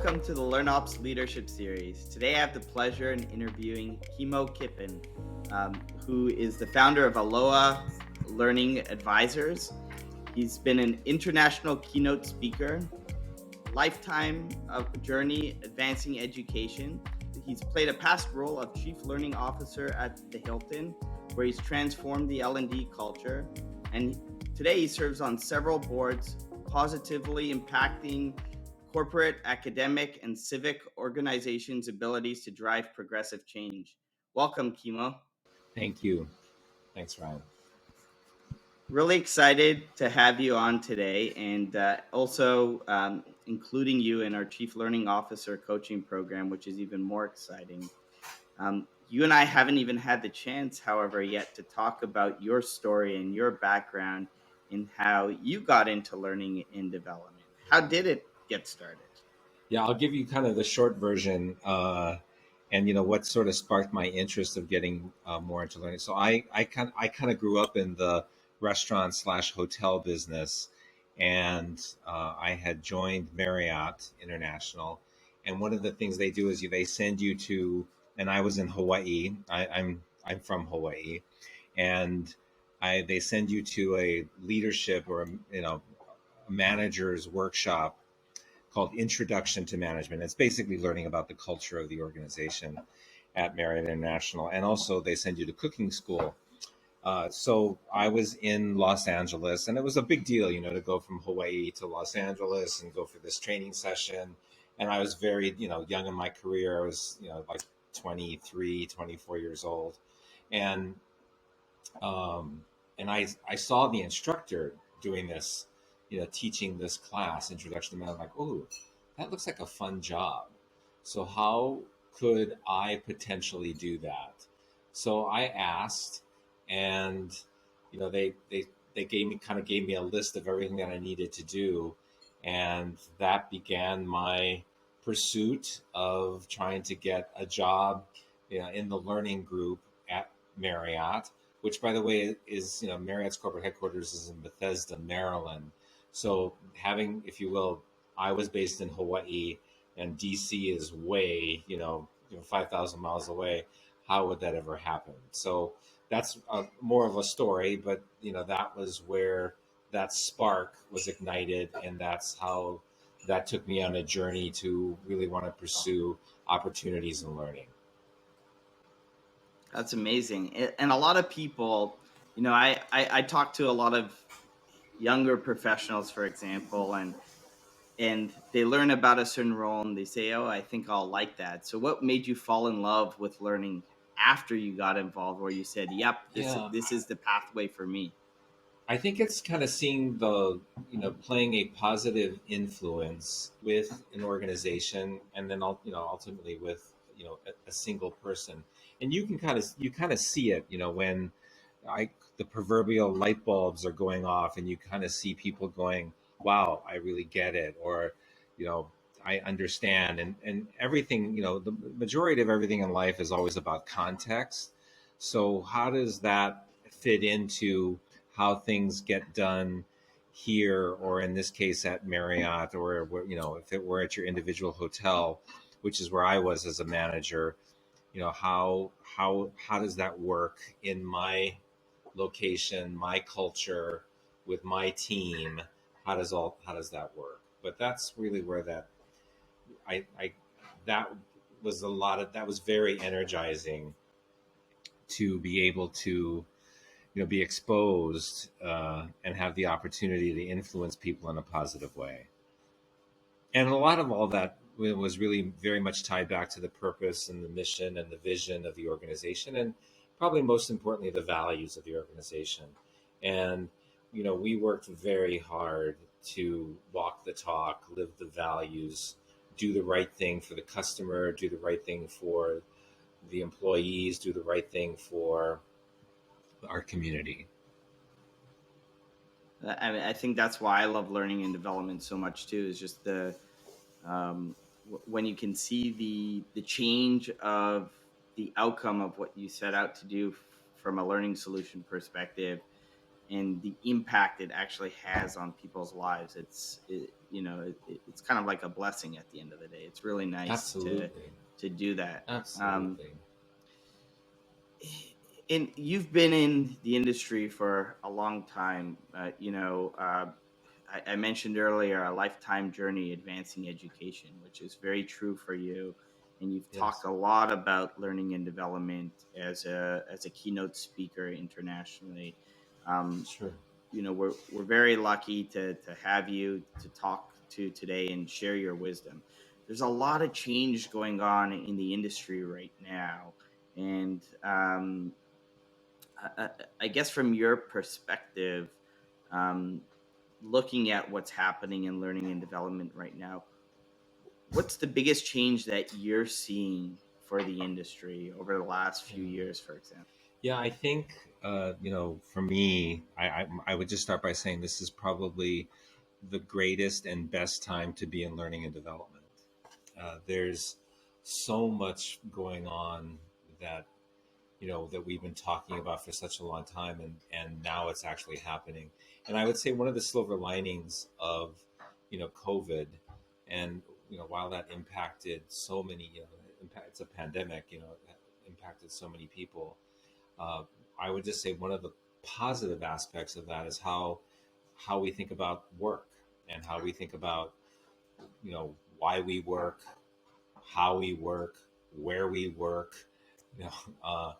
welcome to the LearnOps Leadership Series. Today I have the pleasure in interviewing Kimo Kippen, who is the founder of Aloha Learning Advisors. He's been an international keynote speaker, lifetime journey advancing education. He's played a past role of Chief Learning Officer at the Hilton, where he's transformed the L&D culture. And today he serves on several boards, positively impacting corporate, academic, and civic organizations' abilities to drive progressive change. Welcome, Kimo. Thank you. Thanks, Ryan. Really excited to have you on today, and also including you in our Chief Learning Officer coaching program, which is even more exciting. You and I haven't even had the chance, however, yet to talk about your story and your background and how you got into learning and development. How did it get started? Yeah, I'll give you kind of the short version, and what sort of sparked my interest of getting more into learning. So I kind of grew up in the restaurant slash hotel business, and I had joined Marriott International, and one of the things they do is they send you to, and I was in Hawaii. I'm from Hawaii, and they send you to a leadership or a manager's workshop called Introduction to Management. It's basically learning about the culture of the organization at Marriott International. And also they send you to cooking school. So I was in Los Angeles, and it was a big deal, to go from Hawaii to Los Angeles and go for this training session. And I was very, young in my career. I was, like 23, 24 years old. And, I saw the instructor doing this, teaching this class, Introduction to Management. I'm like, oh, that looks like a fun job. So how could I potentially do that? So I asked, and they gave me a list of everything that I needed to do, and that began my pursuit of trying to get a job, in the learning group at Marriott, which, by the way, is Marriott's corporate headquarters is in Bethesda, Maryland. So having, if you will, I was based in Hawaii, and DC is way, 5,000 miles away. How would that ever happen? So that's more of a story, but that was where that spark was ignited, and that's how that took me on a journey to really want to pursue opportunities in learning. That's amazing. And a lot of people, I talk to a lot of younger professionals, for example, and they learn about a certain role and they say, oh, I think I'll like that. So what made you fall in love with learning after you got involved, where you said, yep, Yeah, this is the pathway for me? I think it's kind of seeing playing a positive influence with an organization, and then ultimately with a single person. And you kind of see it, when the proverbial light bulbs are going off, and you kind of see people going, wow, I really get it, or you know I understand. And everything, the majority of everything in life is always about context. So how does that fit into how things get done here, or in this case at Marriott, or if it were at your individual hotel, which is where I was as a manager, how does that work in my location, my culture, with my team? How does that work? But that's really where I that that was very energizing, to be able to be exposed, and have the opportunity to influence people in a positive way. And a lot of all that was really very much tied back to the purpose and the mission and the vision of the organization, and probably most importantly, the values of the organization. And we worked very hard to walk the talk, live the values, do the right thing for the customer, do the right thing for the employees, do the right thing for our community. I think that's why I love learning and development so much too, is just when you can see the change of the outcome of what you set out to do from a learning solution perspective. and the impact it actually has on people's lives. It's kind of like a blessing at the end of the day. It's really nice Absolutely. to do that. Absolutely. And you've been in the industry for a long time. I mentioned earlier a lifetime journey advancing education, which is very true for you. And you've talked Yes. a lot about learning and development as a keynote speaker internationally. Um, Sure. we're very lucky to have you to talk to today and share your wisdom. There's a lot of change going on in the industry right now, and I guess from your perspective, um, looking at what's happening in learning and development right now, what's the biggest change that you're seeing for the industry over the last Yeah. few years, for example? Yeah, I think for me, I would just start by saying this is probably the greatest and best time to be in learning and development. There's so much going on that that we've been talking about for such a long time, and now it's actually happening. And I would say one of the silver linings of COVID, and while that impacted so many, it's a pandemic, it impacted so many people. uh, I would just say one of the positive aspects of that is how we think about work, and how we think about why we work, how we work, where we work, you know, uh,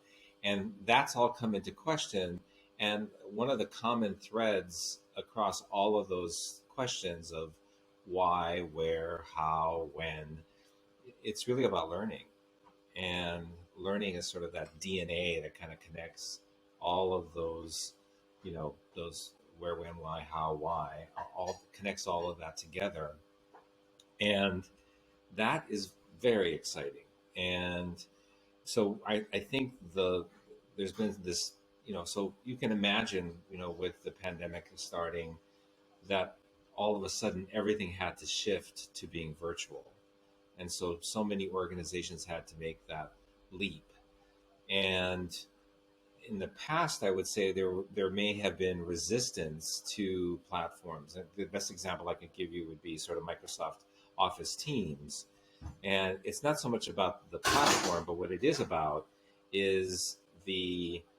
and that's all come into question. And one of the common threads across all of those questions of why, where, how, when, it's really about learning. And learning is sort of that DNA that kind of connects all of those where, when, why, how, why, all connects all of that together. And that is very exciting. And so I think there's been this, so you can imagine, with the pandemic starting, that all of a sudden everything had to shift to being virtual. And so many organizations had to make that leap. And in the past, I would say there may have been resistance to platforms. And the best example I could give you would be sort of Microsoft Office Teams. And it's not so much about the platform, but what it is about is there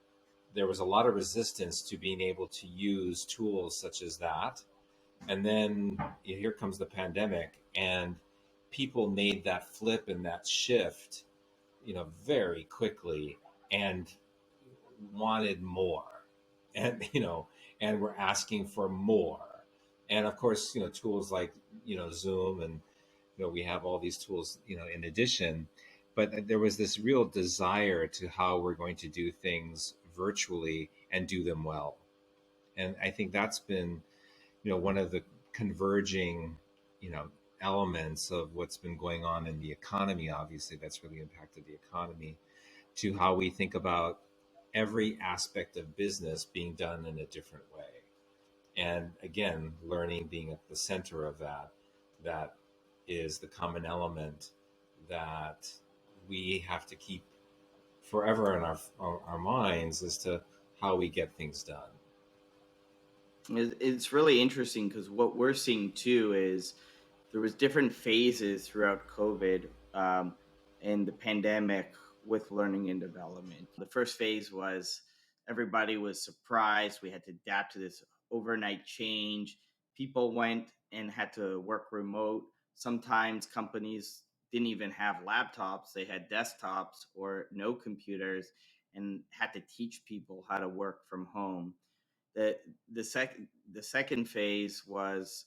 was a lot of resistance to being able to use tools such as that. And then here comes the pandemic, and people made that flip and that shift, very quickly, and wanted more, and and we're asking for more. And of course, tools like Zoom, and we have all these tools in addition. But there was this real desire to how we're going to do things virtually and do them well. And I think that's been one of the converging you know elements of what's been going on in the economy. Obviously, that's really impacted the economy, to how we think about every aspect of business being done in a different way. And again, learning being at the center of that is the common element that we have to keep forever in our minds as to how we get things done. It's really interesting because what we're seeing too is there was different phases throughout COVID and the pandemic with learning and development. The first phase was everybody was surprised. We had to adapt to this overnight change. People went and had to work remote. Sometimes companies didn't even have laptops, they had desktops or no computers and had to teach people how to work from home. The, the second phase was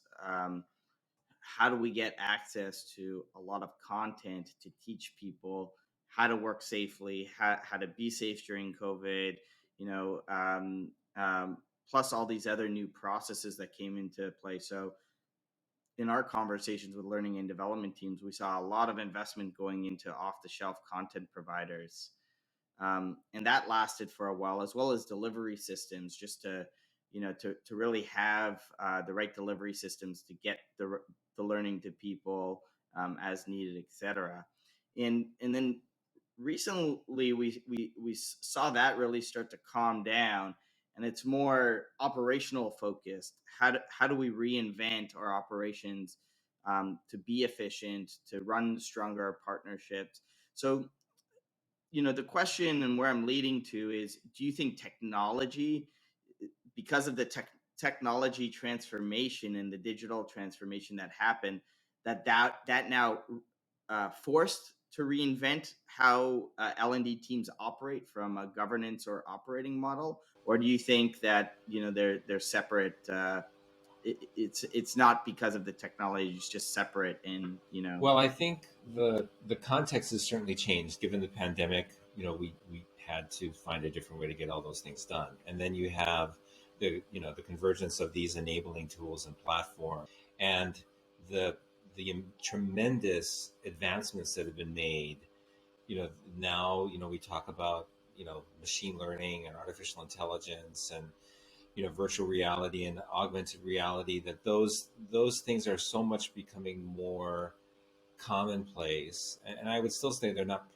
how do we get access to a lot of content to teach people how to work safely, how to be safe during COVID, you know, plus all these other new processes that came into play. So, in our conversations with learning and development teams, we saw a lot of investment going into off the shelf content providers. And that lasted for a while, as well as delivery systems, just to really have the right delivery systems to get the learning to people as needed, etc. And then recently we saw that really start to calm down, and it's more operational focused. How do we reinvent our operations to be efficient, to run stronger partnerships? So, the question and where I'm leading to is, do you think technology, because of the technology transformation and the digital transformation that happened, that now forced to reinvent how L&D teams operate from a governance or operating model, or do you think that they're separate? It's not because of the technology; it's just separate, and Well, I think the context has certainly changed given the pandemic. We had to find a different way to get all those things done, and then you have the convergence of these enabling tools and platforms, and the tremendous advancements that have been made. Now we talk about machine learning and artificial intelligence and virtual reality and augmented reality. That those things are so much becoming more commonplace, and I would still say they're not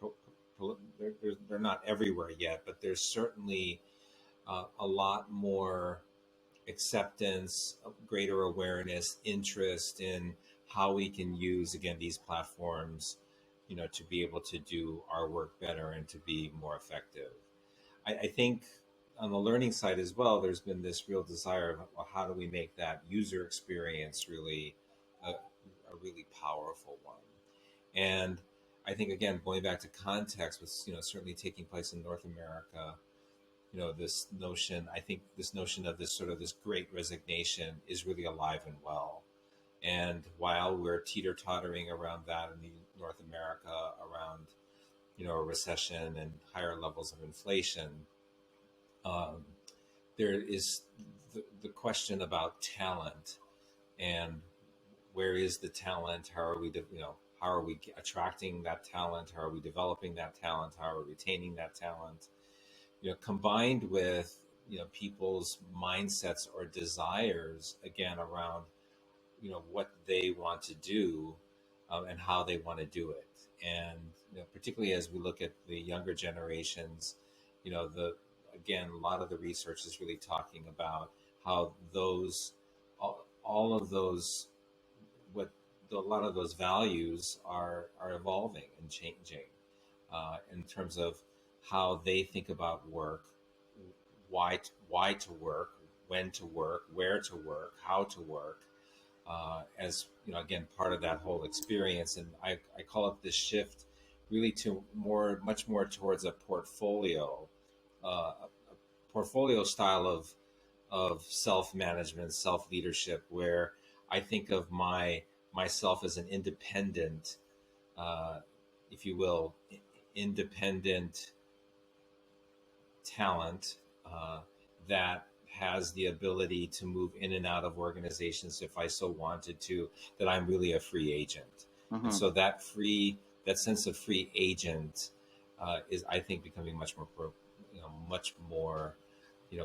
they're not everywhere yet, but there's certainly a lot more acceptance, greater awareness, interest in how we can use again these platforms, to be able to do our work better and to be more effective. I think on the learning side as well, there's been this real desire of, well, how do we make that user experience really a really powerful one. And I think again, going back to context, with certainly taking place in North America, this notion, I think this notion of this sort of this great resignation is really alive and well. And while we're teeter tottering around that in North America, around a recession and higher levels of inflation, um, there is the question about talent and where is the talent? How are we, how are we attracting that talent? How are we developing that talent? How are we retaining that talent? Combined with people's mindsets or desires again around what they want to do, and how they want to do it. And particularly as we look at the younger generations, the again a lot of the research is really talking about how those all of those what a lot of those values are evolving and changing, in terms of how they think about work, why to work, when to work, where to work, how to work, as again part of that whole experience. And I call it this shift really to much more towards a portfolio style of self management, self leadership, where I think of myself as an independent, if you will, independent talent, that has the ability to move in and out of organizations if I so wanted to, that I'm really a free agent. And so that sense of free agent, is, I think, becoming much more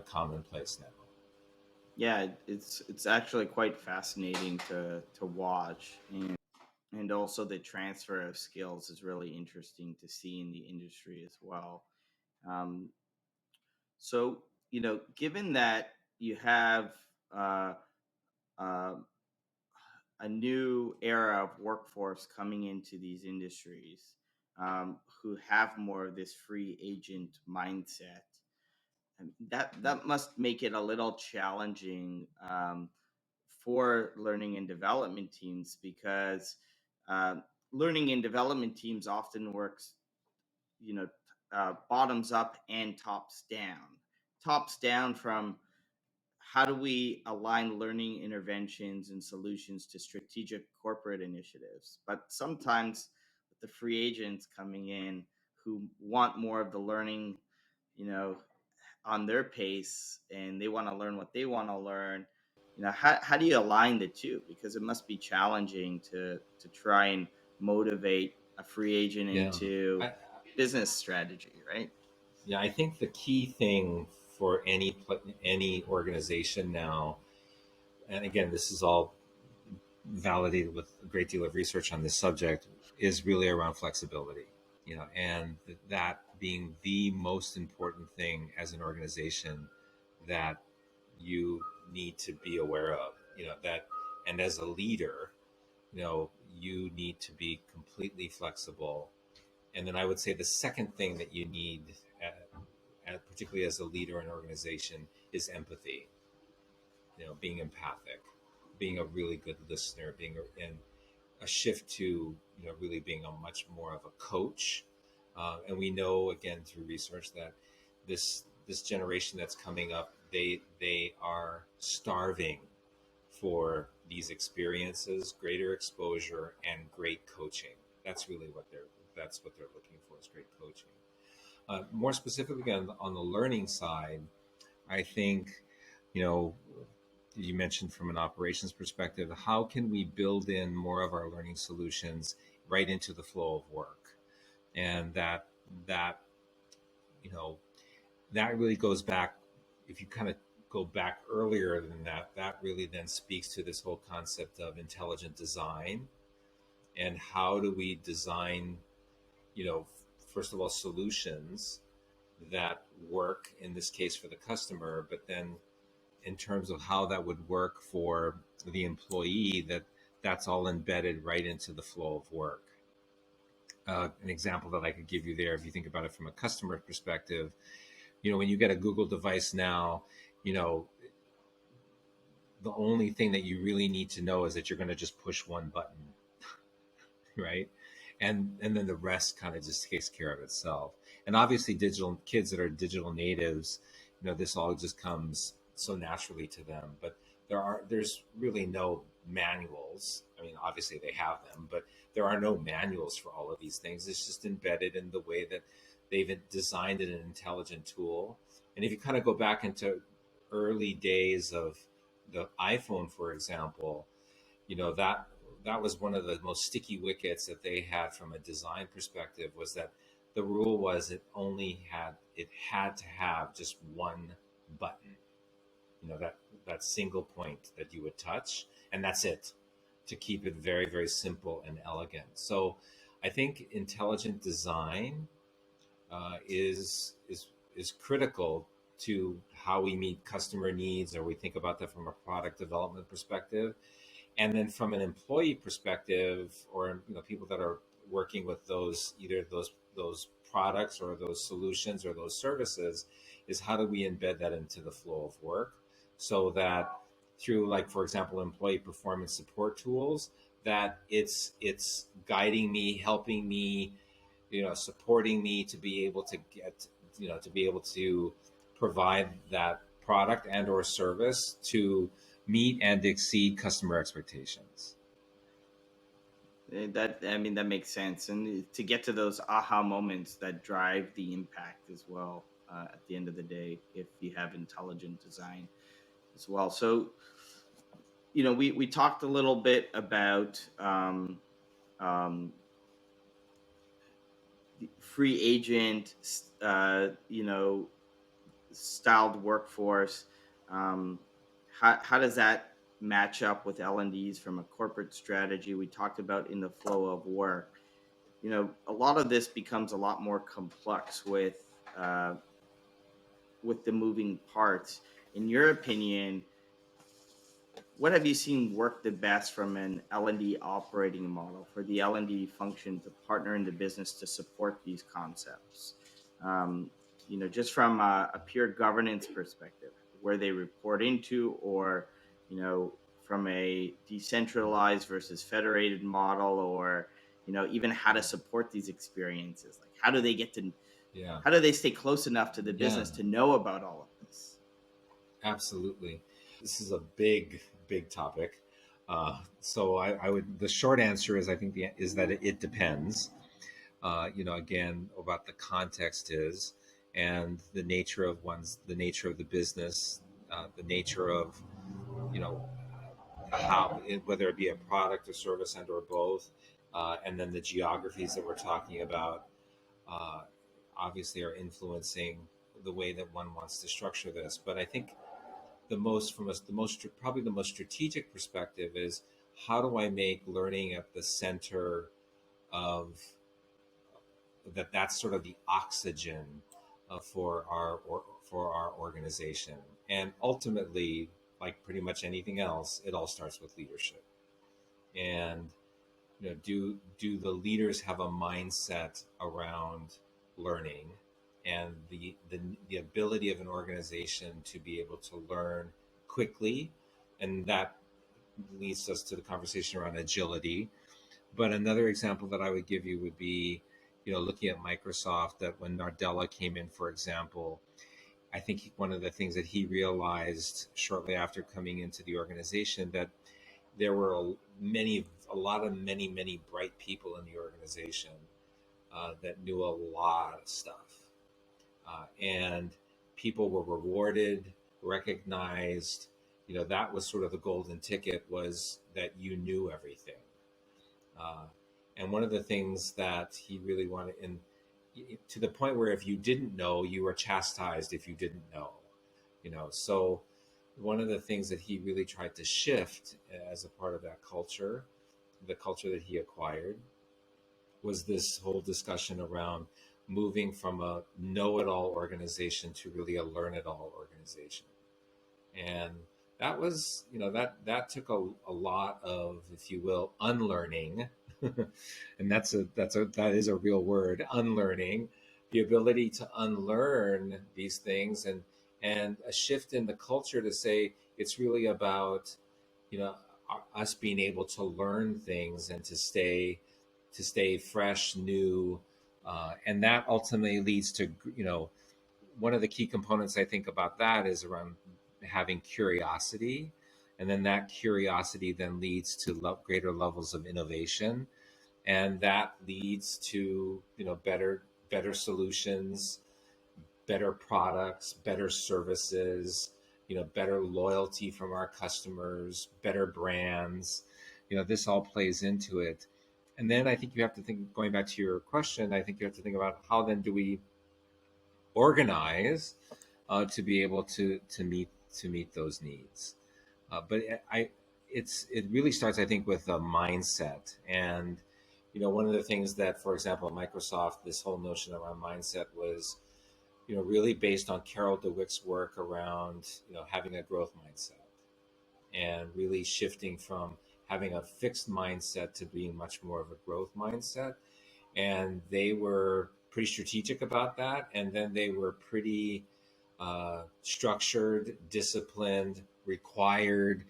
commonplace now. Yeah, it's actually quite fascinating to watch, and also the transfer of skills is really interesting to see in the industry as well. Um, so given that you have uh, uh, a new era of workforce coming into these industries, who have more of this free agent mindset, and that must make it a little challenging, for learning and development teams, because uh, learning and development teams often works, you know, bottoms up and tops down. Tops down from, how do we align learning interventions and solutions to strategic corporate initiatives? But sometimes with the free agents coming in who want more of the learning, you know, on their pace, and they want to learn what they want to learn, how do you align the two? Because it must be challenging to try and motivate a free agent Yeah. into I, business strategy, right? Yeah, I think the key thing for any organization now, and again, this is all validated with a great deal of research on this subject, is really around flexibility. And that being the most important thing as an organization that you need to be aware of, that, and as a leader, you need to be completely flexible. And then I would say the second thing that you need, particularly as a leader in an organization, is empathy. Being empathic, being a really good listener, and a shift to really being a much more of a coach. And we know again through research that this generation that's coming up, they are starving for these experiences, greater exposure, and great coaching. That's what they're looking for, is great coaching. More specifically on the learning side, I think, you know, you mentioned from an operations perspective, how can we build in more of our learning solutions right into the flow of work? And that you know that really goes back, if you kind of go back earlier than that, that really then speaks to this whole concept of intelligent design. And how do we design, first of all, solutions that work in this case for the customer, but then in terms of how that would work for the employee, that's all embedded right into the flow of work. An example that I could give you there, if you think about it from a customer perspective, when you get a Google device now, the only thing that you really need to know is that you're going to just push one button, right? And then the rest kind of just takes care of itself. And obviously, digital kids that are digital natives, this all just comes so naturally to them. But there's really no manuals. I mean, obviously they have them, but there are no manuals for all of these things. It's just embedded in the way that they've designed an intelligent tool. And if you kind of go back into early days of the iPhone, for example, that was one of the most sticky wickets that they had from a design perspective, was that the rule was it had to have just one button, that single point that you would touch, and that's it, to keep it very, very simple and elegant. So I think intelligent design is critical to how we meet customer needs, or we think about that from a product development perspective. And then from an employee perspective, or people that are working with either those products or those solutions or those services, is how do we embed that into the flow of work, so that through, like, for example, employee performance support tools, that it's guiding me, helping me, supporting me to be able to provide that product and or service to meet and exceed customer expectations. That makes sense, and to get to those aha moments that drive the impact as well. At the end of the day, if you have intelligent design as well. So, we talked a little bit about the free agent, styled workforce. Um, how does that match up with L&Ds from a corporate strategy? We talked about in the flow of work. A lot of this becomes a lot more complex with the moving parts. In your opinion, what have you seen work the best from an L&D operating model for the L&D function to partner in the business to support these concepts? Just from a pure governance perspective, where they report into, or, from a decentralized versus federated model, or, even how to support these experiences. Like, how do they how do they stay close enough to the business to know about all of this? Absolutely. This is a big topic. So the short answer is, I think is that it depends. Again, about the context is, and the nature of the business, the nature of, how, whether it be a product or service and or both, and then the geographies that we're talking about, uh, obviously are influencing the way that one wants to structure this. But I think probably the most strategic perspective is, how do I make learning at the center of that's sort of the oxygen for our organization. And ultimately, like pretty much anything else, it all starts with leadership. And do the leaders have a mindset around learning and the ability of an organization to be able to learn quickly? And that leads us to the conversation around agility. But another example that I would give you would be, looking at Microsoft, that when Nardella came in, for example, I think one of the things that he realized shortly after coming into the organization, that there were a lot of many bright people in the organization that knew a lot of stuff, and people were rewarded, recognized. That was sort of the golden ticket, was that you knew everything. Uh, and one of the things that he really wanted, and to the point where if you didn't know, you were chastised if you didn't know. So one of the things that he really tried to shift as a part of that culture, the culture that he acquired, was this whole discussion around moving from a know-it-all organization to really a learn-it-all organization. And that was, that took a lot of, if you will, unlearning. And that is a real word, unlearning, the ability to unlearn these things, and a shift in the culture to say it's really about, you know us being able to learn things and to stay fresh, new, and that ultimately leads to, one of the key components I think about that is around having curiosity, and then that curiosity then leads to greater levels of innovation, and that leads to, better solutions, better products, better services, better loyalty from our customers, better brands. This all plays into it. And then I think you have to think, going back to your question, I think you have to think about how then do we organize to be able to meet those needs. But it really starts, I think, with a mindset. And one of the things that, for example, at Microsoft, this whole notion around mindset was, really based on Carol DeWick's work around, having a growth mindset, and really shifting from having a fixed mindset to being much more of a growth mindset. And they were pretty strategic about that. And then they were pretty structured, disciplined, required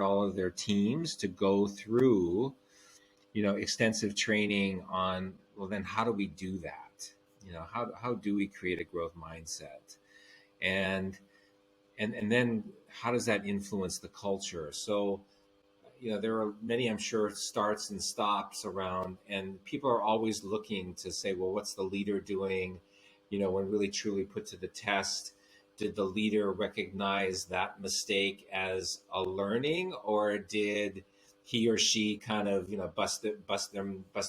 all of their teams to go through, extensive training on, well, then how do we do that? How do we create a growth mindset? And then how does that influence the culture? So, there are many, I'm sure, starts and stops around, and people are always looking to say, well, what's the leader doing? When really truly put to the test, did the leader recognize that mistake as a learning, or did he or she kind of, bust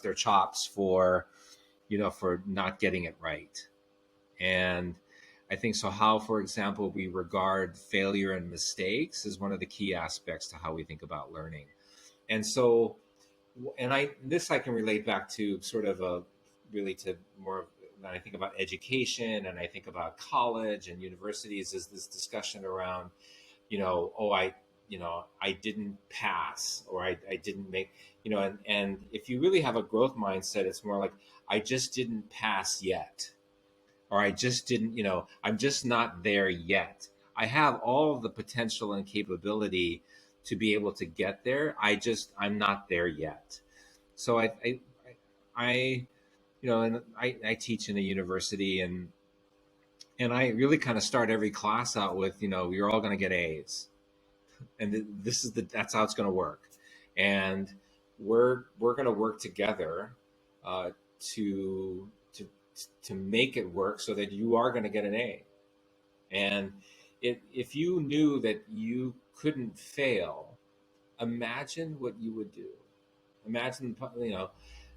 their chops for not getting it right? And I think so. How, for example, we regard failure and mistakes is one of the key aspects to how we think about learning. And so, this I can relate back to sort of really to more when I think about education and I think about college and universities, is this discussion around, I didn't pass, or I didn't make, and if you really have a growth mindset, it's more like, I just didn't pass yet, or I just didn't, I'm just not there yet. I have all of the potential and capability to be able to get there. I'm not there yet. So I and I teach in a university, and I really kind of start every class out with, you're all going to get A's, and that's how it's going to work, and we're going to work together to make it work so that you are going to get an A. And if you knew that you couldn't fail, imagine what you would do. Imagine,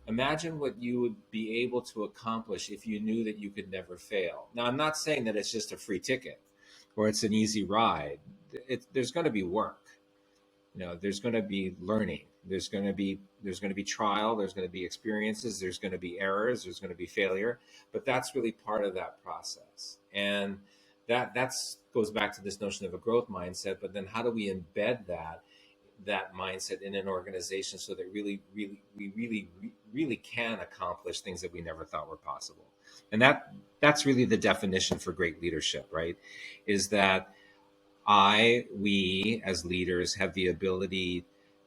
imagine what you would be able to accomplish if you knew that you could never fail. Now, I'm not saying that it's just a free ticket or it's an easy ride. There's going to be work. There's going to be learning. There's going to be trial. There's going to be experiences. There's going to be errors. There's going to be failure. But that's really part of that process. And that's goes back to this notion of a growth mindset. But then how do we embed that mindset in an organization so that really can accomplish things that we never thought were possible? And that's really the definition for great leadership, right? Is that we as leaders have the ability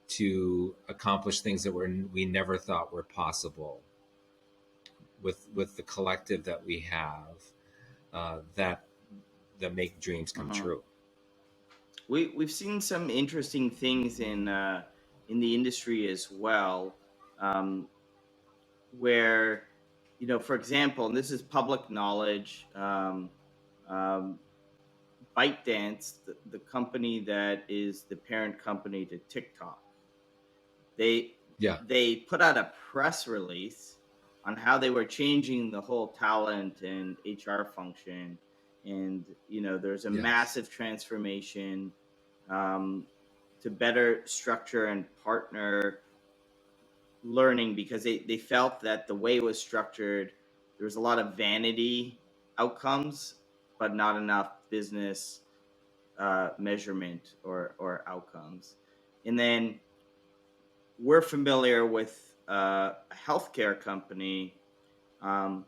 to accomplish things that we never thought were possible with the collective that we have, that make dreams come Uh-huh. true. We've seen some interesting things in the industry as well, um, where, for example, and this is public knowledge. Um, ByteDance, the company that is the parent company to TikTok, they Yeah, they put out a press release on how they were changing the whole talent and HR function, and there's a yes, massive transformation, um, to better structure and partner learning, because they felt that the way it was structured, there was a lot of vanity outcomes, but not enough business measurement or outcomes. And then we're familiar with a healthcare company, um,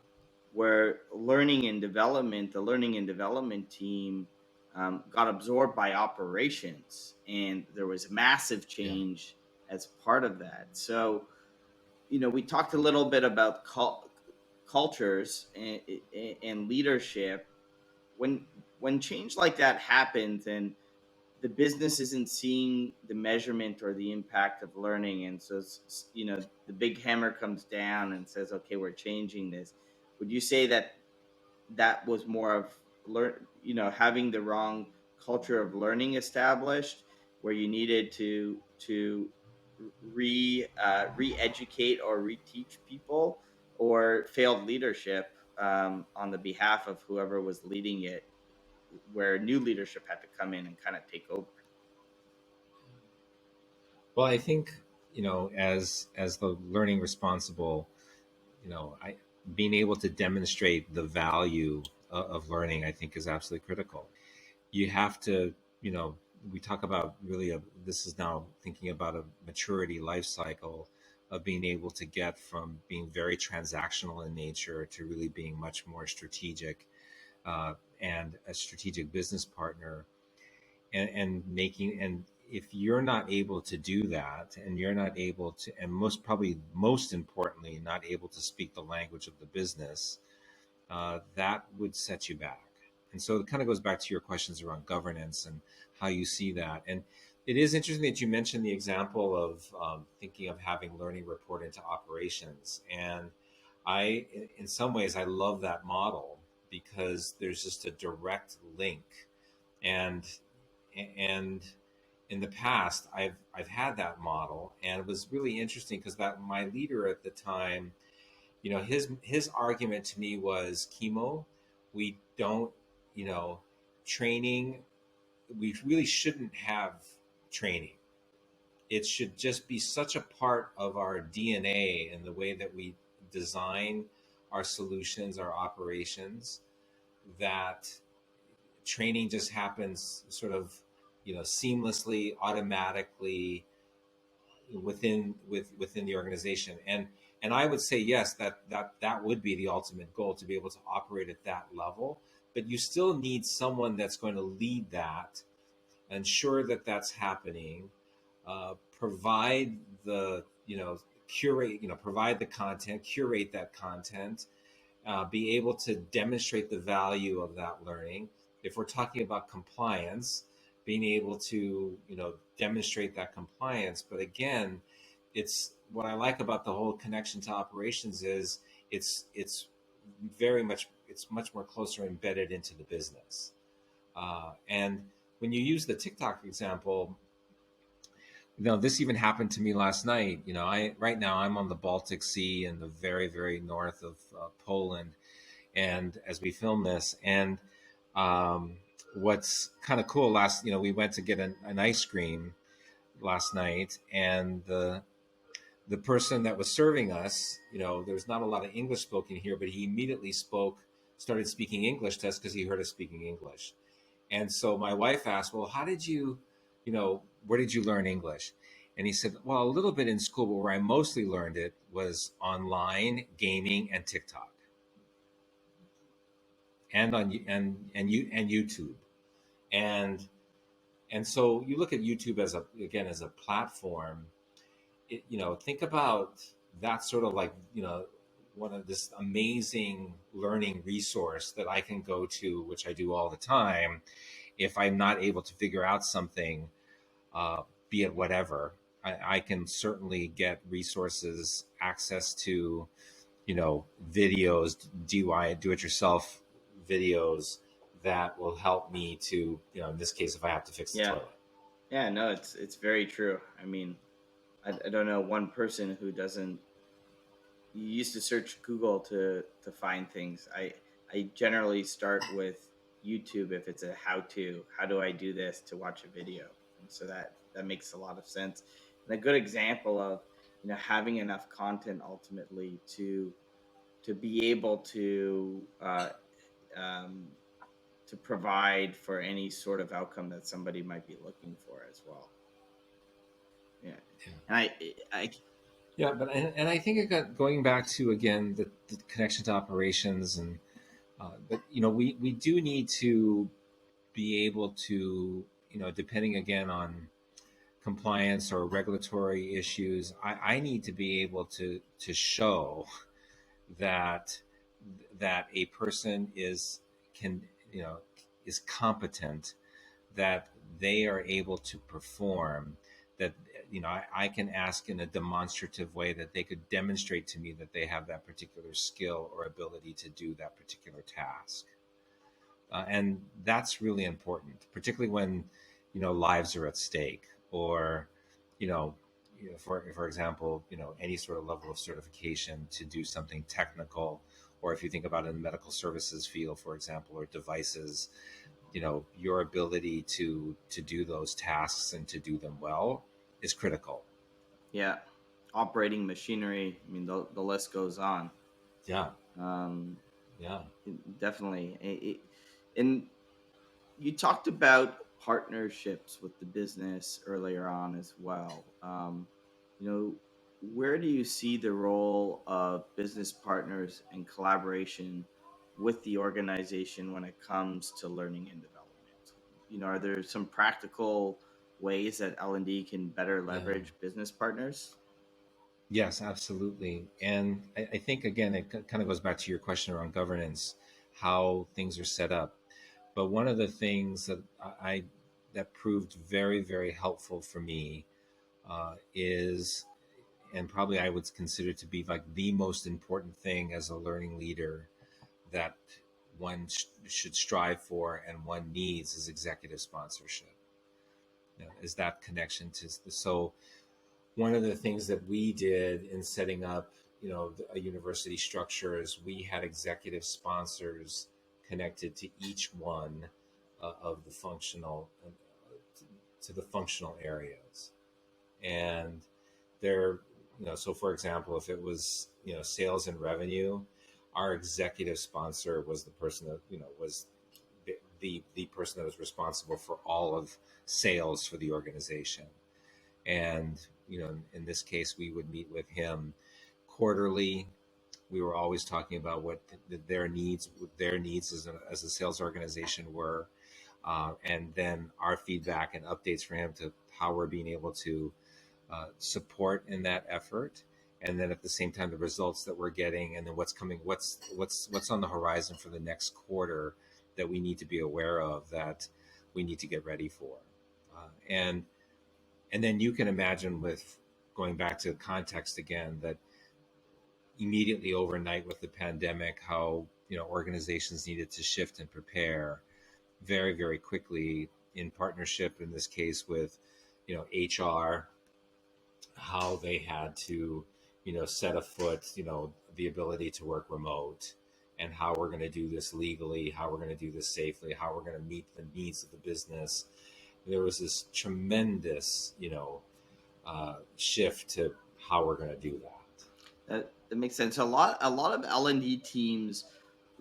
where the learning and development team, got absorbed by operations, and there was massive yeah. change as part of that. So, we talked a little bit about cultures and leadership. When change like that happens, and the business isn't seeing the measurement or the impact of learning, and so the big hammer comes down and says, okay, we're changing this. Would you say that that was more of having the wrong culture of learning established, where you needed to re-educate or reteach people, or failed leadership, on the behalf of whoever was leading it, where new leadership had to come in and kind of take over? Well, I think, as the learning responsible, I being able to demonstrate the value of learning, I think, is absolutely critical. You have to, we talk about really this is now thinking about a maturity life cycle of being able to get from being very transactional in nature to really being much more strategic, and a strategic business partner, and making, and if you're not able to do that, and you're not able to, and most importantly, not able to speak the language of the business, that would set you back. And so it kind of goes back to your questions around governance and how you see that. And it is interesting that you mentioned the example of, thinking of having learning report into operations. And in some ways, I love that model because there's just a direct link. And and in the past, I've had that model, and it was really interesting because that my leader at the time, his argument to me was, Kimo, we don't, you know training, we really shouldn't have training. It should just be such a part of our DNA and the way that we design our solutions, our operations, that training just happens sort of, seamlessly, automatically within the organization. And I would say yes, that would be the ultimate goal, to be able to operate at that level. But you still need someone that's going to lead that, ensure that that's happening, provide the, curate, provide the content, curate that content, be able to demonstrate the value of that learning. If we're talking about compliance, being able to, demonstrate that compliance. But again, it's what I like about the whole connection to operations is it's it's much more closer embedded into the business. And when you use the TikTok example, this even happened to me last night. I right now I'm on the Baltic Sea in the very, very north of Poland, and as we film this, and what's kind of cool, we went to get an ice cream last night, and the person that was serving us, there's not a lot of English spoken here, but he immediately spoke started speaking English to us because he heard us speaking English. And so my wife asked, well, how did you, where did you learn English? And he said, well, a little bit in school, but where I mostly learned it was online, gaming, and TikTok, and on and YouTube. And and so you look at YouTube as a platform. Think about that sort of like, one of this amazing learning resource that I can go to, which I do all the time, if I'm not able to figure out something, uh, be it whatever. I can certainly get resources, access to, videos, do it yourself videos that will help me to, in this case, if I have to fix the Yeah. toilet. Yeah, no, it's very true. I mean, I don't know one person who doesn't. You used to search Google to find things. I generally start with YouTube if it's a how to. How do I do this to watch a video? And so that makes a lot of sense. And a good example of having enough content ultimately to be able um, to provide for any sort of outcome that somebody might be looking for as well. Yeah, Yeah. and I Yeah, and I think it got going back to again the connection to operations, and but we do need to be able to, depending again on compliance or regulatory issues, I need to be able to show that a person can is competent, that they are able to perform, that I can ask in a demonstrative way that they could demonstrate to me that they have that particular skill or ability to do that particular task. And that's really important, particularly when lives are at stake, or you know for example, any sort of level of certification to do something technical, or if you think about it in the medical services field, for example, or devices, your ability to do those tasks and to do them well is critical. yeah, operating machinery. I mean, the list goes on. Yeah, Um, yeah, Definitely. And you talked about partnerships with the business earlier on as well. You know, where do you see the role of business partners and collaboration with the organization when it comes to learning and development? Are there some practical ways that L&D can better yeah. leverage business partners? Yes, absolutely. And I think, again, it kind of goes back to your question around governance, how things are set up. But one of the things that that proved very, very helpful for me is, and probably I would consider to be like the most important thing as a learning leader that one should strive for and one needs, is executive sponsorship. Is that connection to so one of the things that we did in setting up, a university structure, is we had executive sponsors connected to each one of the functional to the functional areas. And they're, so for example, if it was, sales and revenue, our executive sponsor was the person that, was the person that was responsible for all of sales for the organization. And in this case, we would meet with him quarterly. We were always talking about what their needs as a sales organization were, and then our feedback and updates for him to how we're being able to support in that effort, and then at the same time the results that we're getting, and then what's coming, what's on the horizon for the next quarter that we need to be aware of, that we need to get ready for. And then you can imagine, with going back to context again, that immediately overnight with the pandemic, how organizations needed to shift and prepare very, very quickly, in partnership in this case with HR, how they had to set afoot the ability to work remote, and how we're going to do this legally, how we're going to do this safely, how we're going to meet the needs of the business. There was this tremendous shift to how we're going to do that. That makes sense. A lot of L&D teams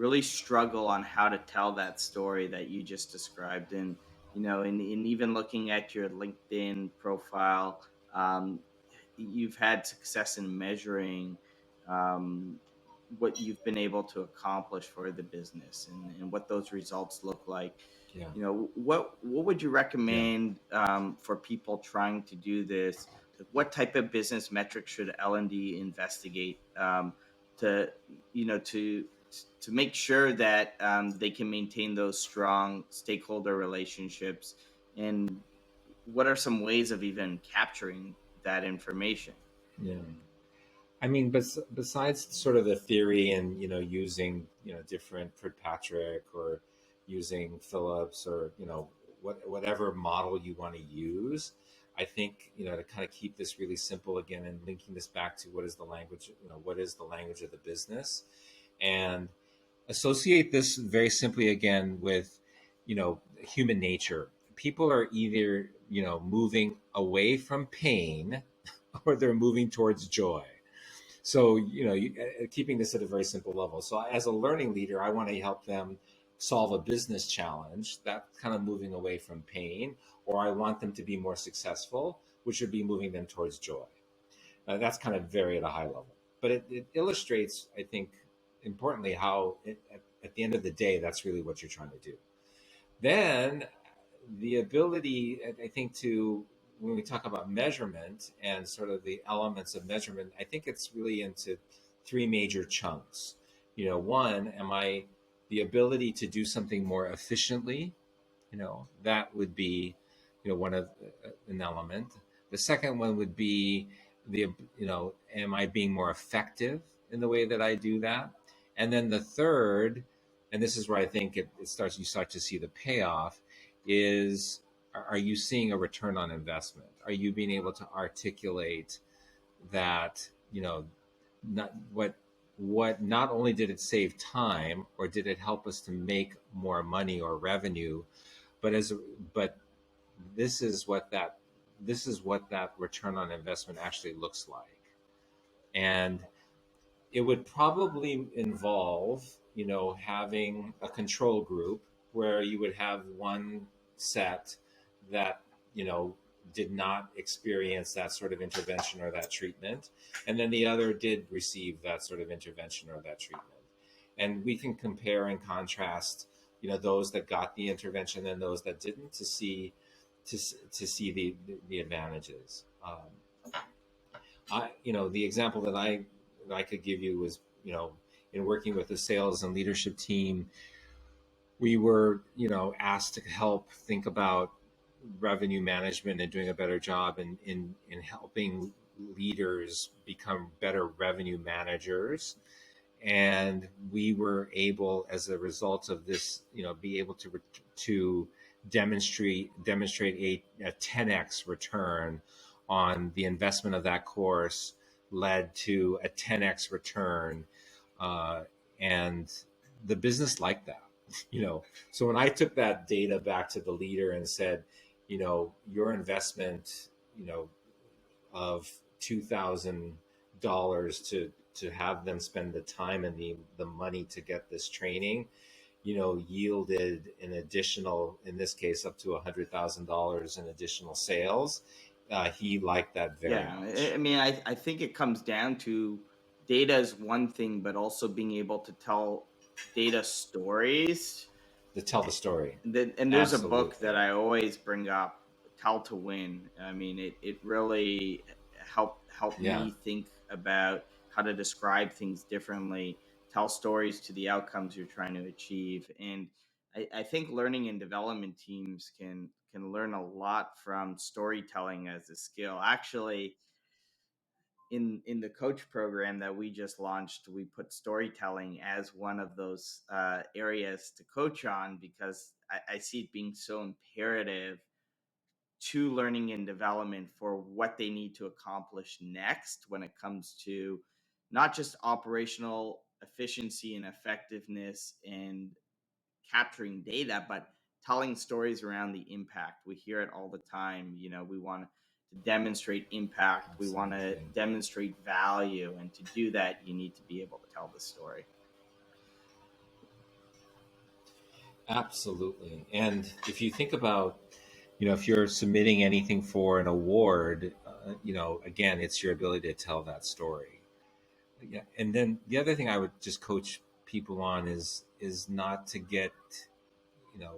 really struggle on how to tell that story that you just described. And, in even looking at your LinkedIn profile, um, you've had success in measuring um, what you've been able to accomplish for the business, and what those results look like. Yeah. What would you Yeah. recommend for people trying to do this? Like, what type of business metrics should L&D investigate to to make sure that they can maintain those strong stakeholder relationships? And what are some ways of even capturing that information? Yeah. I mean, besides sort of the theory and using different Kirkpatrick or using Phillips or whatever model you want to use, I think to kind of keep this really simple again and linking this back to what is the language, what is the language of the business, and associate this very simply again with human nature. People are either moving away from pain or they're moving towards joy. So keeping this at a very simple level. So as a learning leader, I want to help them solve a business challenge, that kind of moving away from pain, or I want them to be more successful, which would be moving them towards joy. That's kind of very at a high level, but it illustrates, I think, importantly, how at the end of the day, that's really what you're trying to do. Then the ability, I think, to when we talk about measurement and sort of the elements of measurement, I think it's really into three major chunks. One, am I the ability to do something more efficiently? That would be, one of an element. The second one would be am I being more effective in the way that I do that? And then the third, and this is where I think you start to see the payoff, is are you seeing a return on investment? Are you being able to articulate that, not what not only did it save time or did it help us to make more money or revenue, but but this is what that return on investment actually looks like. And it would probably involve having a control group where you would have one set that did not experience that sort of intervention or that treatment, and then the other did receive that sort of intervention or that treatment, and we can compare and contrast those that got the intervention and those that didn't, to see the advantages. The example that I could give you was, in working with the sales and leadership team, we were, asked to help think about revenue management and doing a better job in helping leaders become better revenue managers. And we were able, as a result of this, be able to demonstrate a 10x return on the investment of that course, led to a 10x return, and the business liked that. So when I took that data back to the leader and said, your investment, of $2,000 to have them spend the time and the money to get this training, yielded an additional, in this case, up to $100,000 in additional sales. He liked that very Yeah, much. I mean, I think it comes down to data is one thing, but also being able to tell data stories. To tell the story. And there's a book Absolutely. that I always bring up, Tell to Win. I mean, it really helped Yeah. me think about how to describe things differently, tell stories to the outcomes you're trying to achieve. And I think learning and development teams can learn a lot from storytelling as a skill. Actually, in the coach program that we just launched, we put storytelling as one of those areas to coach on, because I see it being so imperative to learning and development for what they need to accomplish next when it comes to not just operational efficiency and effectiveness and capturing data, but telling stories around the impact. We hear it all the time. We want to demonstrate impact, we want to Absolutely. demonstrate value. And to do that, you need to be able to tell the story. Absolutely. And if you think about, if you're submitting anything for an award, again, it's your ability to tell that story. Yeah. And then the other thing I would just coach people on is not to get, you know,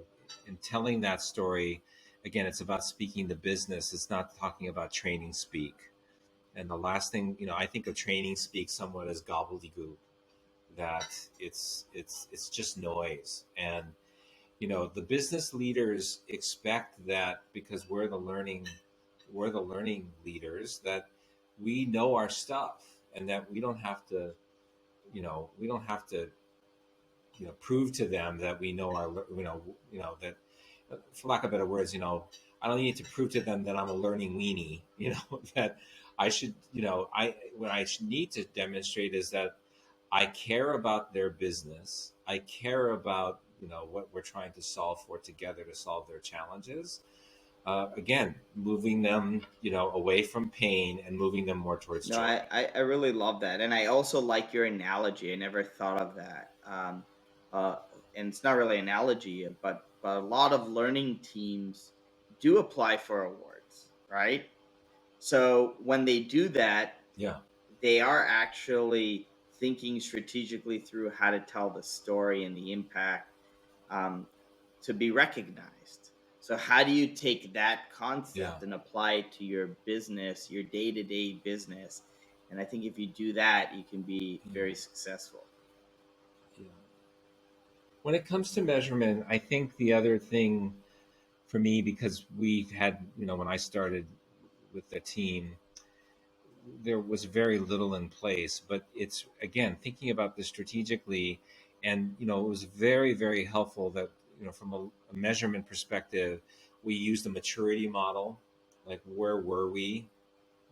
in telling that story, again, it's about speaking the business. It's not talking about training speak. And the last thing, I think of training speak somewhat as gobbledygook, that it's just noise. And the business leaders expect that because we're the learning leaders, that we know our stuff, and that we don't have to prove to them that we know our that, for lack of better words, I don't need to prove to them that I'm a learning weenie. That I should, what I should need to demonstrate is that I care about their business. I care about what we're trying to solve for together, to solve their challenges. Again, moving them away from pain and moving them more towards No, joy. I really love that. And I also like your analogy. I never thought of that. Uh, and it's not really an analogy, but a lot of learning teams do apply for awards, right? So when they do that, Yeah, they are actually thinking strategically through how to tell the story and the impact, um, to be recognized. So, how do you take that yeah, concept and apply it to your business, your day to day business? And I think if you do that, you can be yeah, very successful. yeah. When it comes to measurement, I think the other thing for me, because we've had, when I started with the team, there was very little in place. But it's, again, thinking about this strategically, and it was very, very helpful that from a measurement perspective, we used a maturity model. Like, where were we?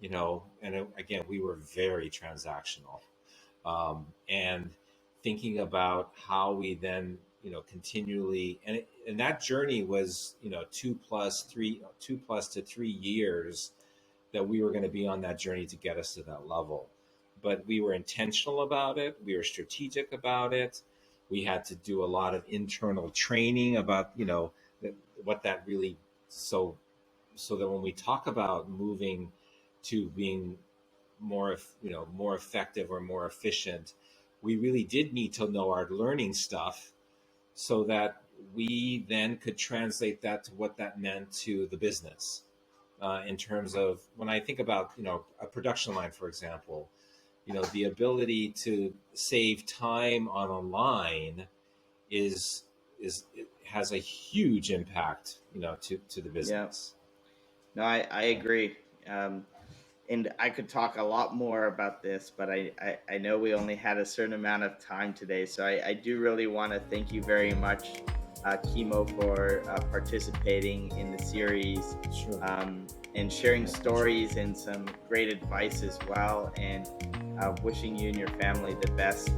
And again, we were very transactional, and thinking about how we then continually, and that journey was 2 plus to 3 years that we were going to be on that journey to get us to that level. But we were intentional about it. We were strategic about it. We had to do a lot of internal training about what that really, so that when we talk about moving to being more effective or more efficient, we really did need to know our learning stuff, so that we then could translate that to what that meant to the business, in terms of, when I think about a production line, for example, the ability to save time on a line is it has a huge impact to the Yeah, business. no, I agree. Um, and I could talk a lot more about this, but I know we only had a certain amount of time today. So I do really want to thank you very much, Kimo, for participating in the series, Sure. and sharing My pleasure. stories and some great advice as well. And wishing you and your family the best.